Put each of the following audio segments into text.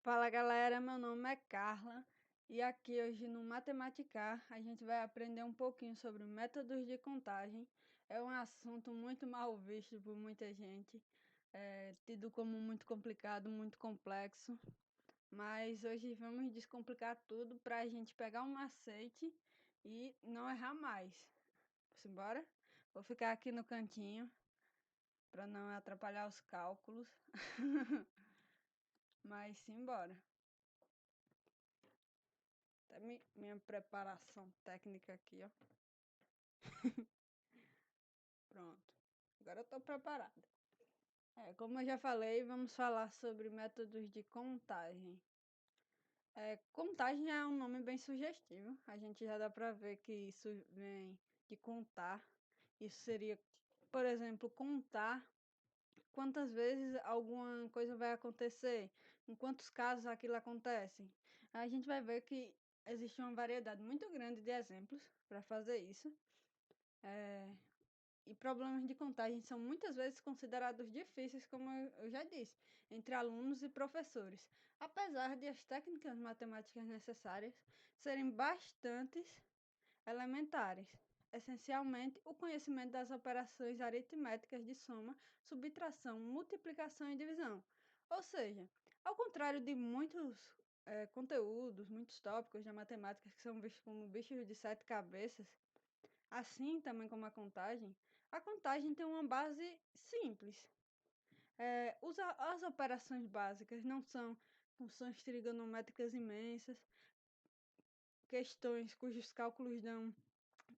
Fala galera, meu nome é Carla e aqui hoje no Matematicar a gente vai aprender um pouquinho sobre métodos de contagem. É um assunto muito mal visto por muita gente, tido como muito complicado, muito complexo, mas hoje vamos descomplicar tudo para a gente pegar um macete e não errar mais. Simbora? Vou ficar aqui no cantinho para não atrapalhar os cálculos, mas simbora. Até minha preparação técnica aqui, ó. Pronto. Agora eu tô preparada. Como eu já falei, vamos falar sobre métodos de contagem. Contagem é um nome bem sugestivo. A gente já dá para ver que isso vem de contar. Isso seria, por exemplo, contar quantas vezes alguma coisa vai acontecer, em quantos casos aquilo acontece. A gente vai ver que existe uma variedade muito grande de exemplos para fazer isso. E problemas de contagem são muitas vezes considerados difíceis, como eu já disse, entre alunos e professores, apesar de as técnicas matemáticas necessárias serem bastante elementares. Essencialmente, o conhecimento das operações aritméticas de soma, subtração, multiplicação e divisão. Ou seja, ao contrário de muitos conteúdos, muitos tópicos da matemática que são vistos como bichos de sete cabeças, assim também como a contagem tem uma base simples. As operações básicas não são funções trigonométricas imensas, questões cujos cálculos dão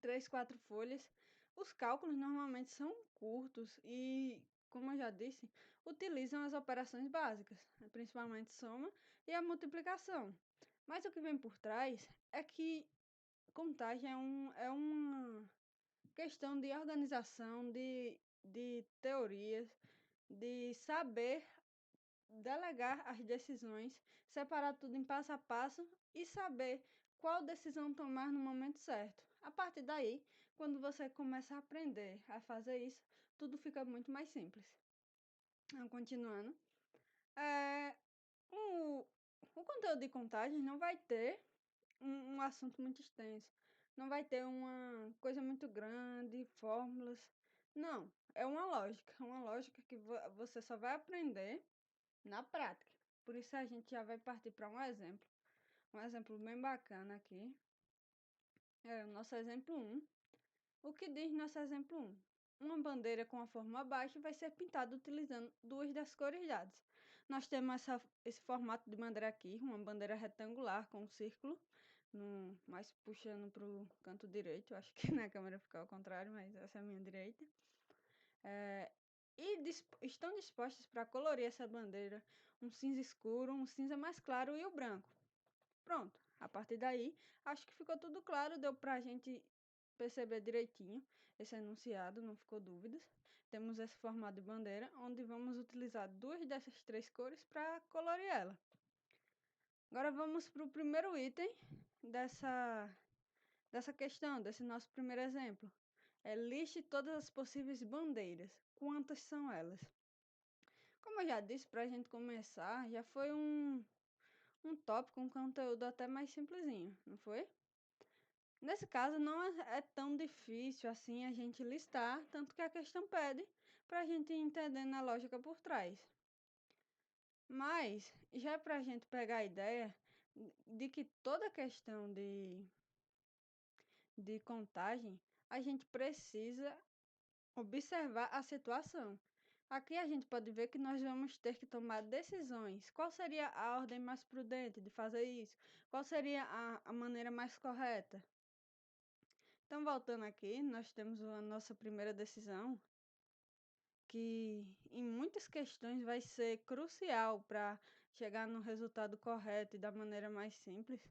3, 4 folhas. Os cálculos normalmente são curtos e, como eu já disse, utilizam as operações básicas, principalmente soma e a multiplicação. Mas o que vem por trás é que contagem é uma questão de organização, de teorias, de saber delegar as decisões, separar tudo em passo a passo e saber qual decisão tomar no momento certo. A partir daí, quando você começa a aprender a fazer isso, tudo fica muito mais simples. Então, continuando, é, o, o conteúdo de contagem não vai ter um assunto muito extenso. Não vai ter uma coisa muito grande, fórmulas. Não, é uma lógica que você só vai aprender na prática. Por isso a gente já vai partir para um exemplo bem bacana aqui. É o nosso exemplo um. O que diz nosso exemplo um? Uma bandeira com a forma abaixo vai ser pintada utilizando duas das cores dadas. Nós temos esse formato de bandeira aqui, uma bandeira retangular com um círculo, mais puxando para o canto direito. Eu acho que na câmera fica ao contrário, mas essa é a minha direita. Estão dispostas para colorir essa bandeira um cinza escuro, um cinza mais claro e o branco. Pronto, a partir daí, acho que ficou tudo claro, deu para a gente perceber direitinho esse enunciado, não ficou dúvidas. Temos esse formato de bandeira, onde vamos utilizar duas dessas três cores para colorir ela. Agora vamos para o primeiro item dessa questão, desse nosso primeiro exemplo. Liste todas as possíveis bandeiras. Quantas são elas? Como eu já disse, para a gente começar, já foi um tópico, um conteúdo até mais simplesinho, não foi? Nesse caso, não é tão difícil assim a gente listar, tanto que a questão pede para a gente entender na lógica por trás. Mas já é para a gente pegar a ideia de que toda questão de contagem, a gente precisa observar a situação. Aqui a gente pode ver que nós vamos ter que tomar decisões. Qual seria a ordem mais prudente de fazer isso? Qual seria a maneira mais correta? Então, voltando aqui, nós temos a nossa primeira decisão, que em muitas questões vai ser crucial para chegar no resultado correto e da maneira mais simples.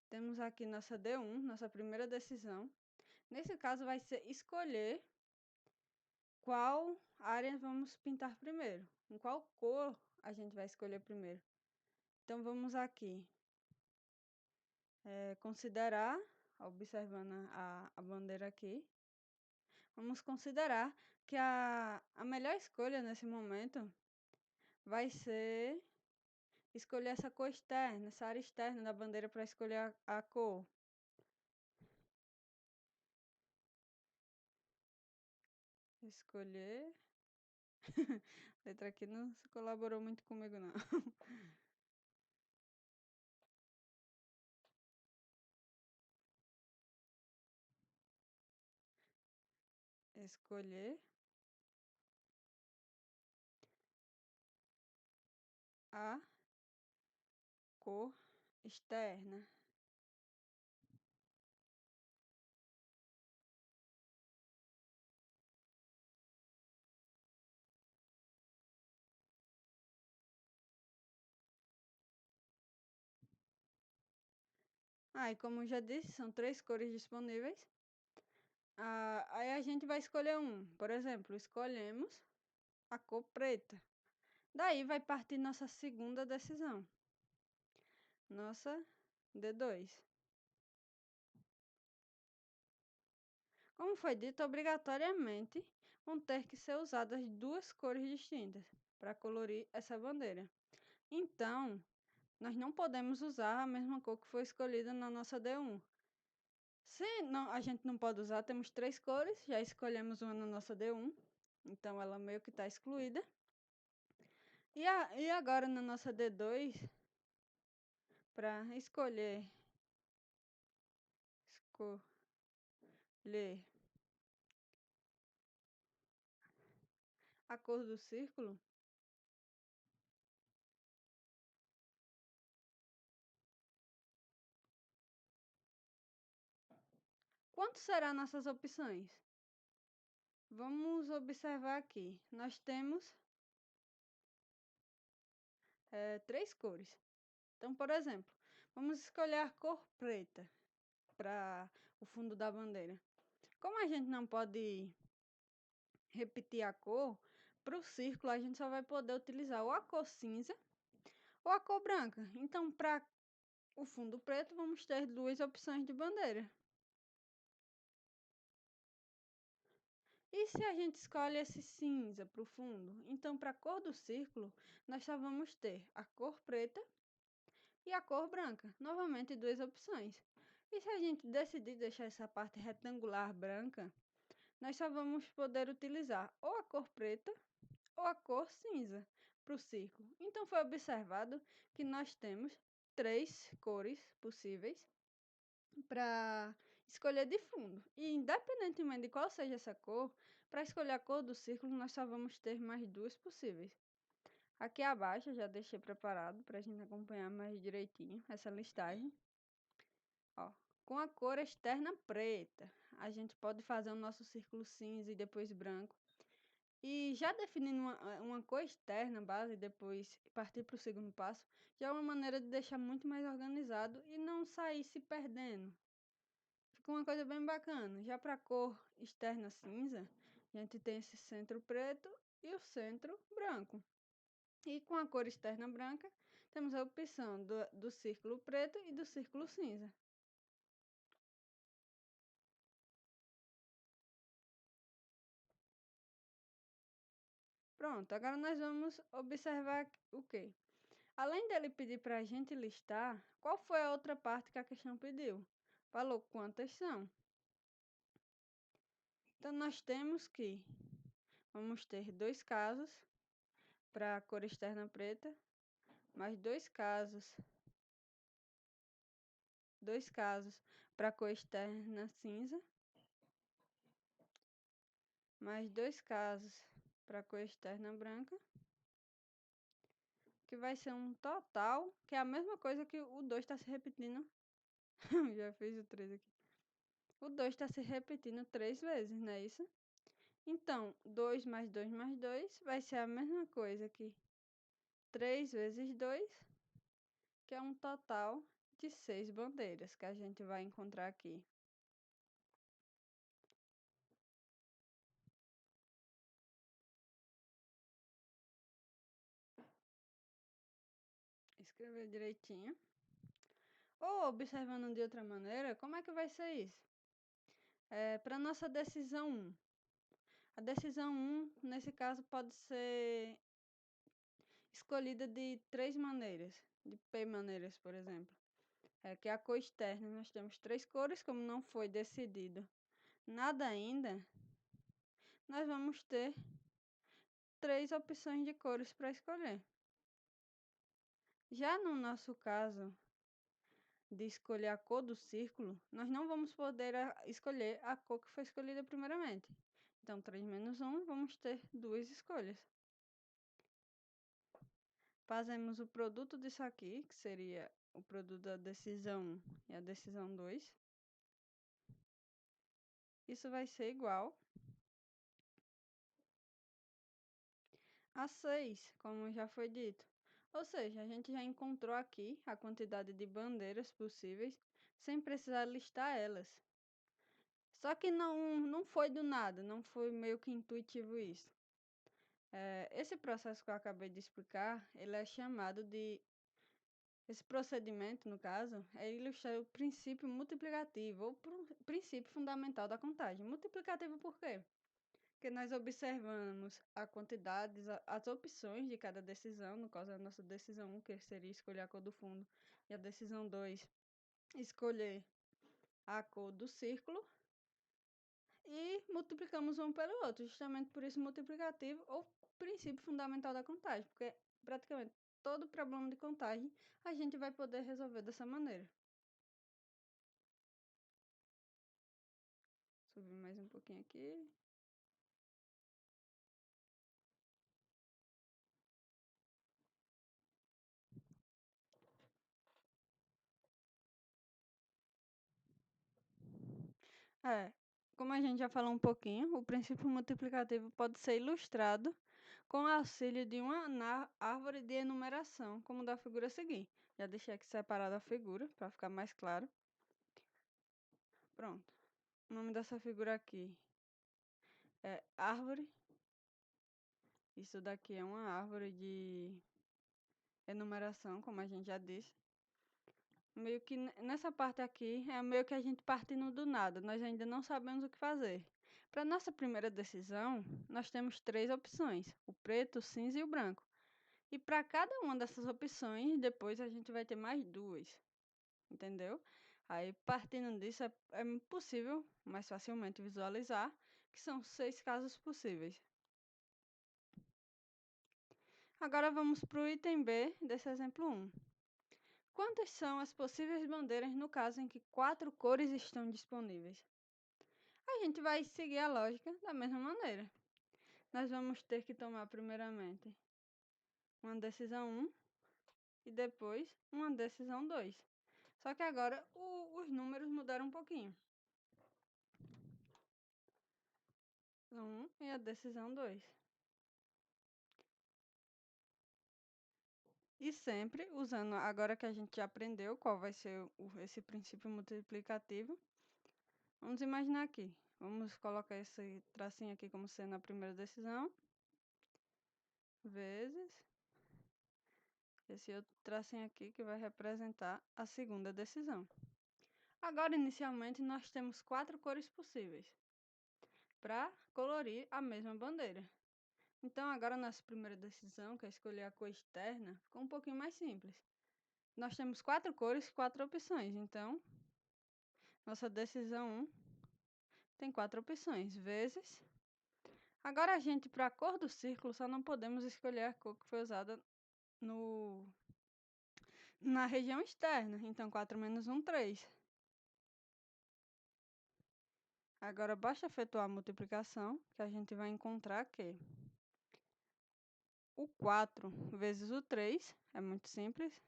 Temos aqui nossa D1, nossa primeira decisão. Nesse caso, vai ser escolher qual área vamos pintar primeiro, em qual cor a gente vai escolher primeiro. Então, vamos aqui considerar, observando a bandeira aqui, vamos considerar que a melhor escolha nesse momento vai ser escolher essa cor externa, essa área externa da bandeira para escolher a cor. Escolher. A letra aqui não se colaborou muito comigo, não. Escolher a cor externa. Ah, e como já disse, são 3 cores disponíveis. Aí a gente vai escolher um. Por exemplo, escolhemos a cor preta. Daí vai partir nossa segunda decisão. Nossa D2. Como foi dito, obrigatoriamente vão ter que ser usadas 2 cores distintas para colorir essa bandeira. Então, nós não podemos usar a mesma cor que foi escolhida na nossa D1. Se não, a gente não pode usar, temos 3 cores, já escolhemos uma na nossa D1, então ela meio que está excluída. E agora na nossa D2, para escolher a cor do círculo, quanto serão nossas opções? Vamos observar aqui. Nós temos 3 cores. Então, por exemplo, vamos escolher a cor preta para o fundo da bandeira. Como a gente não pode repetir a cor, para o círculo a gente só vai poder utilizar ou a cor cinza ou a cor branca. Então, para o fundo preto, vamos ter 2 opções de bandeira. E se a gente escolhe esse cinza para o fundo? Então, para a cor do círculo, nós só vamos ter a cor preta e a cor branca. Novamente, 2 opções. E se a gente decidir deixar essa parte retangular branca, nós só vamos poder utilizar ou a cor preta ou a cor cinza para o círculo. Então, foi observado que nós temos 3 cores possíveis para escolher de fundo. E independentemente de qual seja essa cor, para escolher a cor do círculo, nós só vamos ter mais 2 possíveis. Aqui abaixo eu já deixei preparado para a gente acompanhar mais direitinho essa listagem. Ó, com a cor externa preta, a gente pode fazer o nosso círculo cinza e depois branco. E já definindo uma cor externa base, depois partir para o segundo passo, já é uma maneira de deixar muito mais organizado e não sair se perdendo. Fica uma coisa bem bacana. Já para a cor externa cinza, a gente tem esse centro preto e o centro branco. E com a cor externa branca, temos a opção do círculo preto e do círculo cinza. Pronto, agora nós vamos observar o quê? Além dele pedir para a gente listar, qual foi a outra parte que a questão pediu? Falou quantas são. Então, nós temos que vamos ter 2 casos para a cor externa preta, mais 2 casos para a cor externa cinza, mais 2 casos para a cor externa branca, que vai ser um total, que é a mesma coisa que o 2 está se repetindo. Já fiz o 3 aqui. O 2 está se repetindo 3 vezes, não é isso? Então, 2 mais 2 vai ser a mesma coisa que 3 vezes 2, que é um total de 6 bandeiras que a gente vai encontrar aqui. Escrever direitinho. Ou observando de outra maneira, como é que vai ser isso? Para nossa decisão 1. A decisão 1, nesse caso, pode ser escolhida de 3 maneiras, de P maneiras, por exemplo. Que é a cor externa. Nós temos 3 cores, como não foi decidido nada ainda, nós vamos ter 3 opções de cores para escolher. Já no nosso caso de escolher a cor do círculo, nós não vamos poder escolher a cor que foi escolhida primeiramente. Então, 3 menos 1, vamos ter 2 escolhas. Fazemos o produto disso aqui, que seria o produto da decisão 1 e a decisão 2. Isso vai ser igual a 6, como já foi dito. Ou seja, a gente já encontrou aqui a quantidade de bandeiras possíveis, sem precisar listar elas. Só que não foi do nada, não foi meio que intuitivo isso. Esse processo que eu acabei de explicar, ele é chamado de... Esse procedimento, no caso, é ilustrar o princípio multiplicativo, ou princípio fundamental da contagem. Multiplicativo por quê? Porque nós observamos a quantidade, as opções de cada decisão, no caso a nossa decisão 1, que seria escolher a cor do fundo, e a decisão 2, escolher a cor do círculo, e multiplicamos um pelo outro, justamente por isso multiplicativo ou princípio fundamental da contagem, porque praticamente todo problema de contagem a gente vai poder resolver dessa maneira. Subir mais um pouquinho aqui. Como a gente já falou um pouquinho, o princípio multiplicativo pode ser ilustrado com o auxílio de uma árvore de enumeração, como da figura a seguir. Já deixei aqui separada a figura, para ficar mais claro. Pronto. O nome dessa figura aqui é árvore. Isso daqui é uma árvore de enumeração, como a gente já disse. Meio que nessa parte aqui é meio que a gente partindo do nada, nós ainda não sabemos o que fazer. Para nossa primeira decisão, nós temos 3 opções: o preto, o cinza e o branco. E para cada uma dessas opções, depois a gente vai ter mais 2, entendeu? Aí, partindo disso, é possível mais facilmente visualizar que são 6 casos possíveis. Agora vamos para o item B desse exemplo 1. Quantas são as possíveis bandeiras no caso em que 4 cores estão disponíveis? A gente vai seguir a lógica da mesma maneira. Nós vamos ter que tomar primeiramente uma decisão 1 e depois uma decisão 2. Só que agora os números mudaram um pouquinho. 1 e a decisão 2. E sempre usando, agora que a gente já aprendeu qual vai ser esse princípio multiplicativo, vamos imaginar aqui. Vamos colocar esse tracinho aqui como sendo a primeira decisão, vezes esse outro tracinho aqui que vai representar a segunda decisão. Agora, inicialmente, nós temos 4 cores possíveis para colorir a mesma bandeira. Então, agora nossa primeira decisão, que é escolher a cor externa, ficou um pouquinho mais simples. Nós temos 4 cores, 4 opções. Então, nossa decisão 1 tem 4 opções, vezes... Agora, a gente, para a cor do círculo, só não podemos escolher a cor que foi usada na região externa. Então, 4 menos 1, 3. Agora, basta efetuar a multiplicação, que a gente vai encontrar que o 4 vezes o 3 é muito simples.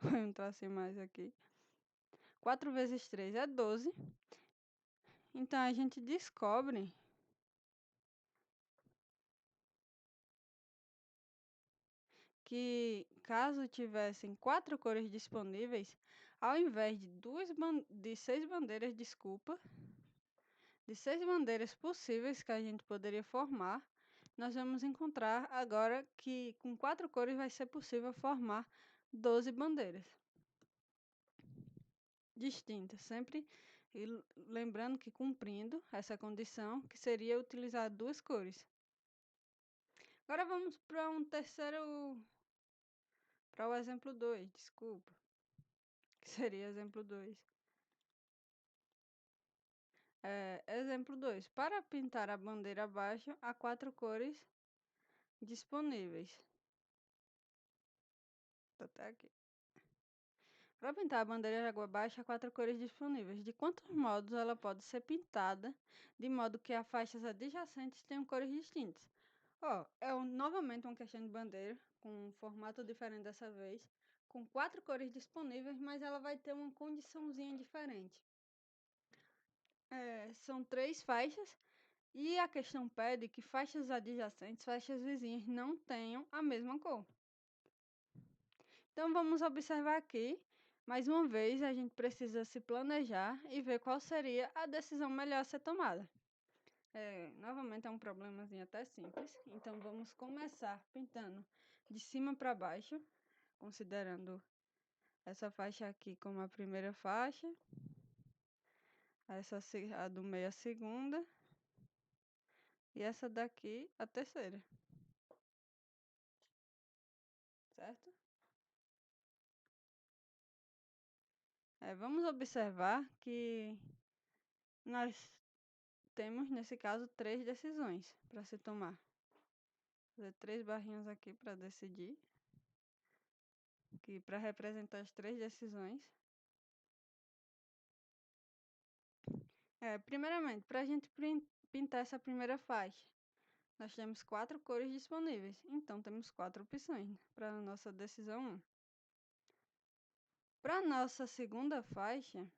Vou entrar assim mais aqui. 4 vezes 3 é 12. Então, a gente descobre que, caso tivessem 4 cores disponíveis, ao invés de 6 bandeiras, de 6 bandeiras possíveis que a gente poderia formar, nós vamos encontrar agora que com 4 cores vai ser possível formar 12 bandeiras distintas, sempre lembrando que cumprindo essa condição, que seria utilizar 2 cores. Agora vamos para um terceiro Para o exemplo 2, desculpa, que seria exemplo 2. Exemplo 2. Para pintar a bandeira abaixo, há 4 cores disponíveis. Tô até aqui. Para pintar a bandeira de água abaixo, há 4 cores disponíveis. De quantos modos ela pode ser pintada, de modo que as faixas adjacentes tenham cores distintas? Novamente uma questão de bandeira, com um formato diferente dessa vez, com 4 cores disponíveis, mas ela vai ter uma condiçãozinha diferente. São 3 faixas, e a questão pede que faixas adjacentes, faixas vizinhas, não tenham a mesma cor. Então vamos observar aqui, mais uma vez, a gente precisa se planejar e ver qual seria a decisão melhor a ser tomada. Novamente é um problemazinho até simples, então vamos começar pintando de cima para baixo, considerando essa faixa aqui como a primeira faixa, a do meio a segunda, e essa daqui a terceira, certo? Vamos observar que nós temos, nesse caso, 3 decisões para se tomar. Vou fazer 3 barrinhas aqui para decidir, aqui para representar as 3 decisões. Primeiramente, para a gente pintar essa primeira faixa, nós temos 4 cores disponíveis, então temos 4 opções para a nossa decisão 1. Para a nossa segunda faixa,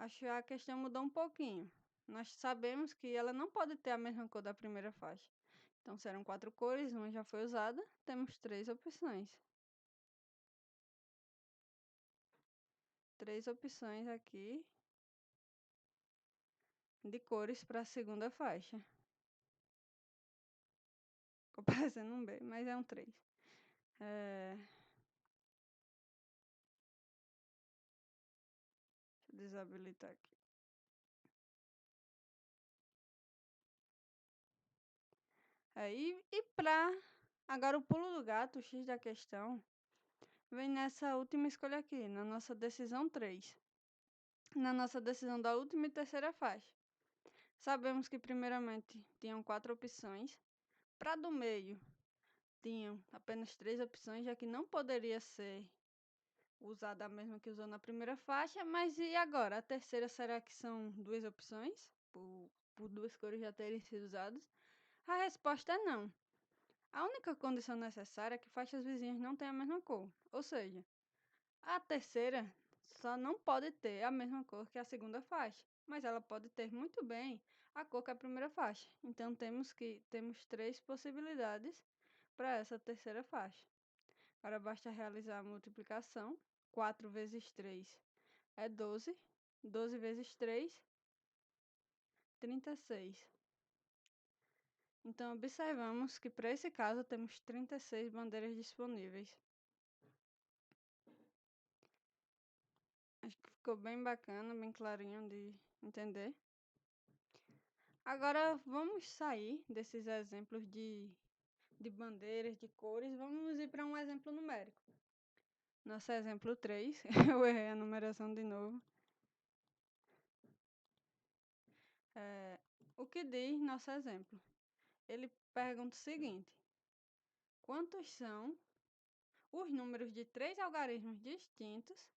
acho que a questão mudou um pouquinho. Nós sabemos que ela não pode ter a mesma cor da primeira faixa. Então serão 4 cores, uma já foi usada, temos 3 opções. 3 opções aqui de cores para a segunda faixa. Ficou parecendo um B, mas é um 3. Deixa eu desabilitar aqui. E para agora o pulo do gato, o X da questão, vem nessa última escolha aqui, na nossa decisão 3. Na nossa decisão da última e terceira faixa. Sabemos que primeiramente tinham 4 opções. Para do meio, tinham apenas 3 opções, já que não poderia ser usada a mesma que usou na primeira faixa. Mas e agora? A terceira, será que são 2 opções? Por 2 cores já terem sido usadas? A resposta é não. A única condição necessária é que faixas vizinhas não tenham a mesma cor. Ou seja, a terceira só não pode ter a mesma cor que a segunda faixa, mas ela pode ter muito bem a cor que a primeira faixa. Então temos 3 possibilidades para essa terceira faixa. Agora basta realizar a multiplicação. 4 vezes 3 é 12. 12 vezes 3, 36. Então observamos que para esse caso temos 36 bandeiras disponíveis. Acho que ficou bem bacana, bem clarinho de entender. Agora vamos sair desses exemplos de bandeiras, de cores, vamos ir para um exemplo numérico. Nosso exemplo 3, eu errei a numeração de novo. O que diz nosso exemplo? Ele pergunta o seguinte: quantos são os números de 3 algarismos distintos?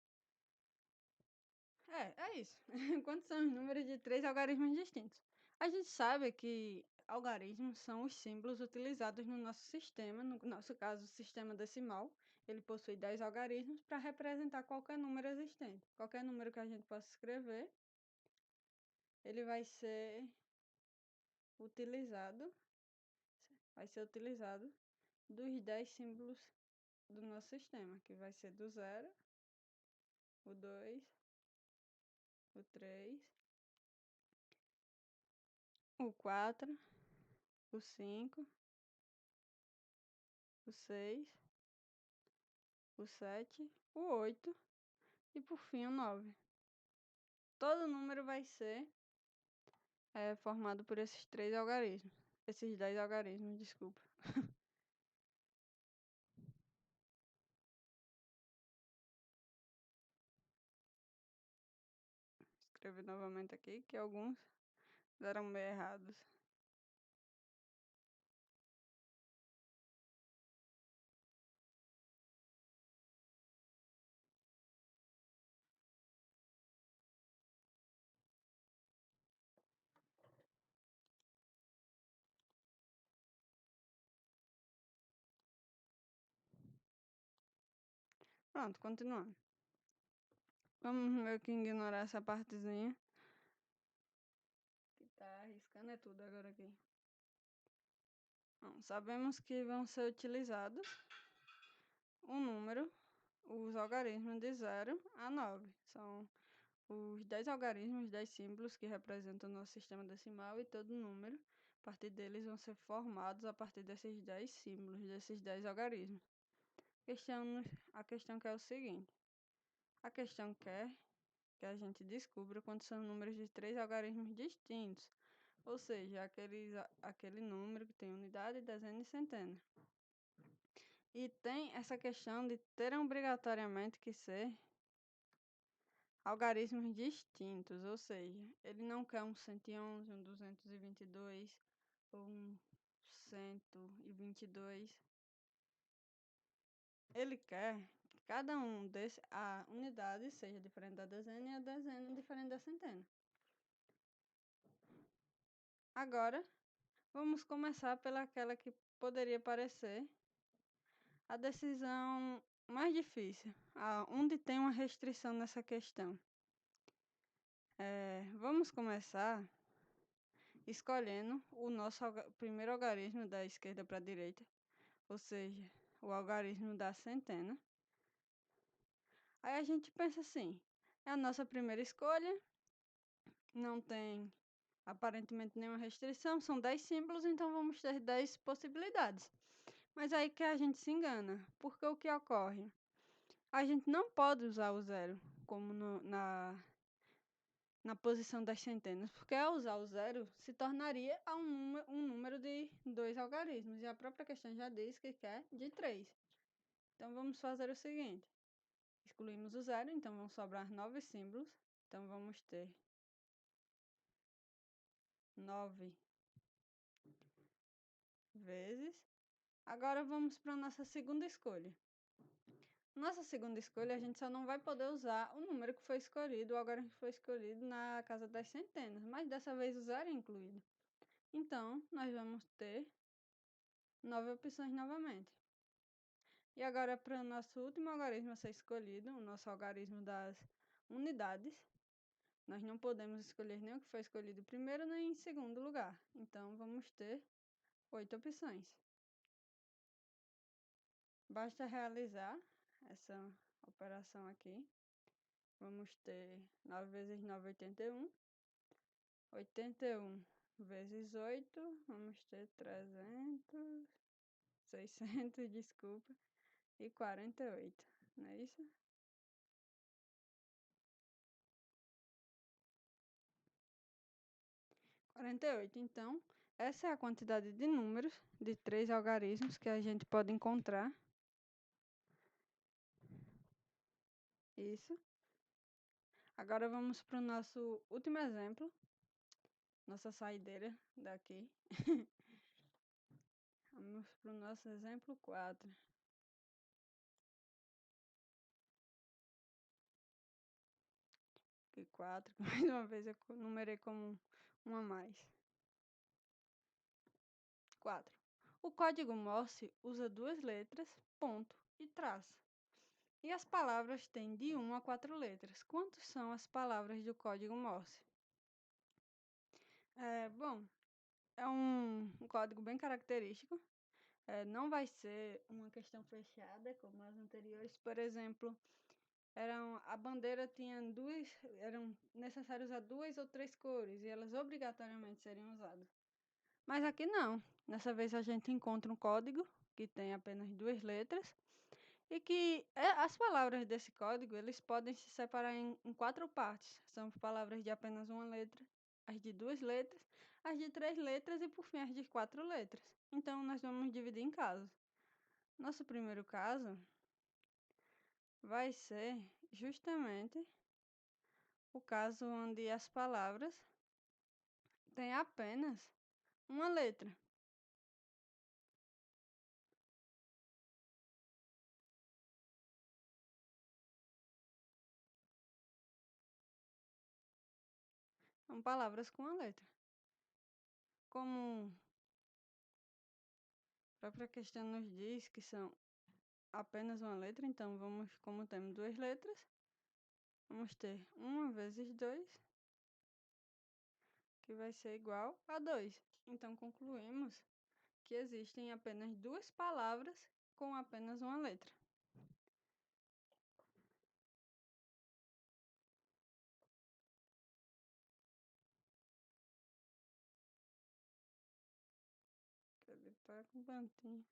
É isso. Quantos são os números de 3 algarismos distintos? A gente sabe que algarismos são os símbolos utilizados no nosso sistema, no nosso caso, o sistema decimal. Ele possui 10 algarismos para representar qualquer número existente. Qualquer número que a gente possa escrever, ele vai ser utilizado dos 10 símbolos do nosso sistema, que vai ser do 0, o 2, o 3, o 4, o 5, o 6, o 7, o 8 e por fim o 9. Todo número vai ser formado por esses 3 algarismos. Esses 10 algarismos, desculpa. escrever novamente aqui, que alguns deram meio errados. Pronto, continuando. Vamos meio que ignorar essa partezinha. Que tá arriscando é tudo agora aqui. Bom, sabemos que vão ser utilizados um número, os algarismos de 0 a 9. São os 10 algarismos, 10 símbolos que representam o nosso sistema decimal e todo número. A partir deles vão ser formados a partir desses 10 símbolos, desses 10 algarismos. A questão que é o seguinte. A questão quer que a gente descubra quantos são números de 3 algarismos distintos, ou seja, aquele número que tem unidade, dezena e centena. E tem essa questão de terem obrigatoriamente que ser algarismos distintos, ou seja, ele não quer um 111, um 222 ou um 122. Ele quer que cada um desses, a unidade seja diferente da dezena e a dezena diferente da centena. Agora, vamos começar pelaquela que poderia parecer a decisão mais difícil, onde tem uma restrição nessa questão. Vamos começar escolhendo o nosso primeiro algarismo da esquerda para a direita, ou seja, o algarismo da centena. Aí a gente pensa assim, é a nossa primeira escolha, não tem aparentemente nenhuma restrição, são 10 símbolos, então vamos ter 10 possibilidades. Mas aí que a gente se engana, porque o que ocorre? A gente não pode usar o zero como na posição das centenas, porque ao usar o zero se tornaria um número de 2 algarismos, e a própria questão já diz que quer de 3. Então vamos fazer o seguinte, excluímos o zero, então vão sobrar 9 símbolos, então vamos ter 9 vezes. Agora vamos para a nossa segunda escolha. Nossa segunda escolha, a gente só não vai poder usar o número que foi escolhido, o algarismo que foi escolhido na casa das centenas, mas dessa vez o zero é incluído. Então, nós vamos ter 9 opções novamente. E agora, para o nosso último algarismo a ser escolhido, o nosso algarismo das unidades, nós não podemos escolher nem o que foi escolhido primeiro nem em segundo lugar. Então, vamos ter 8 opções. Basta realizar essa operação aqui. Vamos ter 9 vezes 9, 81. 81 vezes 8, vamos ter 300, 600, desculpa, e 48, não é isso? Quarenta e oito. Então, essa é a quantidade de números de 3 algarismos que a gente pode encontrar. Isso. Agora vamos para o nosso último exemplo, nossa saideira daqui. Vamos para o nosso exemplo 4. Que 4, mais uma vez eu numerei como um a mais. 4. O código Morse usa duas letras, ponto e traço. E as palavras têm de 1 a 4 letras. Quantas são as palavras do código Morse? Bom, é um código bem característico. Não vai ser uma questão fechada como as anteriores. Por exemplo, a bandeira tinha eram necessários usar 2 ou 3 cores e elas obrigatoriamente seriam usadas. Mas aqui não. Dessa vez a gente encontra um código que tem apenas 2 letras e que as palavras desse código eles podem se separar em 4 partes. São palavras de apenas uma letra, as de 2 letras, as de 3 letras e, por fim, as de 4 letras. Então, nós vamos dividir em casos. Nosso primeiro caso vai ser justamente o caso onde as palavras têm apenas uma letra. São palavras com uma letra. Como a própria questão nos diz que são apenas uma letra, então como temos duas letras, vamos ter 1 vezes 2, que vai ser igual a 2. Então concluímos que existem apenas duas palavras com apenas uma letra. Ele tá com bantinho.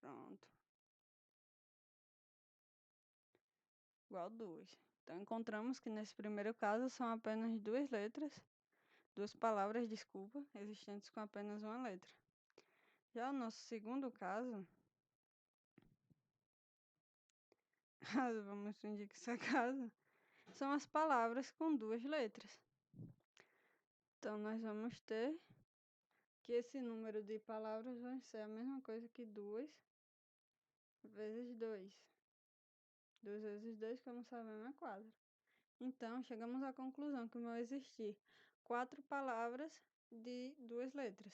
Pronto. Igual 2. Então encontramos que nesse primeiro caso são apenas duas palavras, desculpa, existentes com apenas uma letra. Já o nosso segundo caso, vamos fingir que isso é caso, são as palavras com duas letras. Então nós vamos ter que esse número de palavras vai ser a mesma coisa que 2 vezes 2. 2 vezes 2, como sabemos, é 4. Então, chegamos à conclusão que vão existir 4 palavras de duas letras.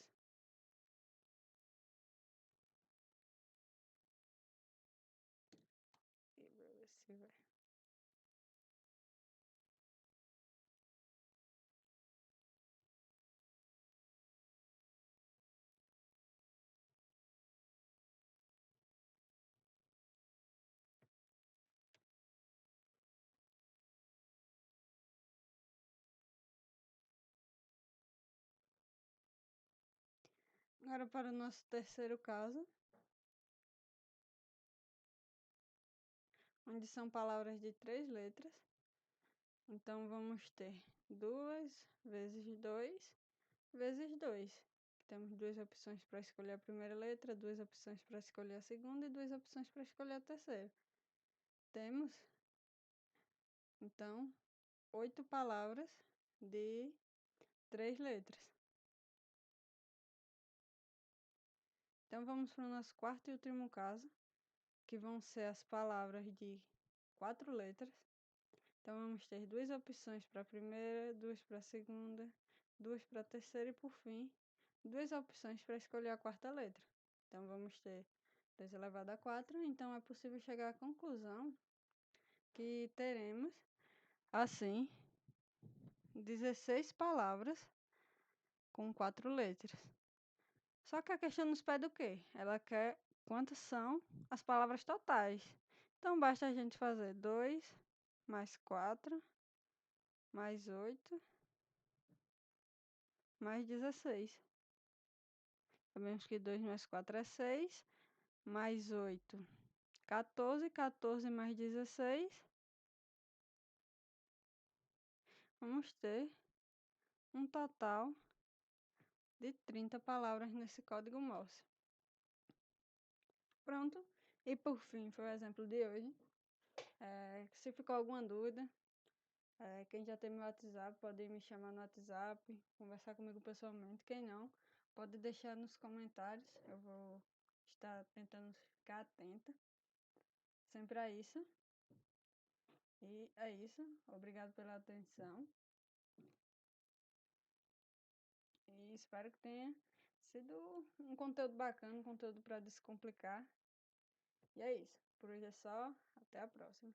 E vou ver se vai. Agora para o nosso terceiro caso, onde são palavras de 3 letras. Então, vamos ter 2 vezes 2 vezes 2. Temos duas opções para escolher a primeira letra, duas opções para escolher a segunda e duas opções para escolher a terceira. Temos, então, 8 palavras de 3 letras. Então, vamos para o nosso quarto e último caso, que vão ser as palavras de 4 letras. Então, vamos ter duas opções para a primeira, duas para a segunda, duas para a terceira e, por fim, duas opções para escolher a quarta letra. Então, vamos ter 2 elevado a 4. Então, é possível chegar à conclusão que teremos, assim, 16 palavras com 4 letras. Só que a questão nos pede o quê? Ela quer quantas são as palavras totais. Então, basta a gente fazer 2 mais 4 mais 8 mais 16. Sabemos que 2 mais 4 é 6, mais 8, 14, 14 mais 16. Vamos ter um total de 30 palavras nesse código Morse. Pronto. E por fim, foi o exemplo de hoje. Se ficou alguma dúvida, quem já tem meu WhatsApp pode me chamar no WhatsApp, conversar comigo pessoalmente. Quem não, pode deixar nos comentários. Eu vou estar tentando ficar atenta sempre a isso. E é isso. Obrigado pela atenção. E espero que tenha sido um conteúdo bacana, um conteúdo para descomplicar. E é isso. Por hoje é só. Até a próxima.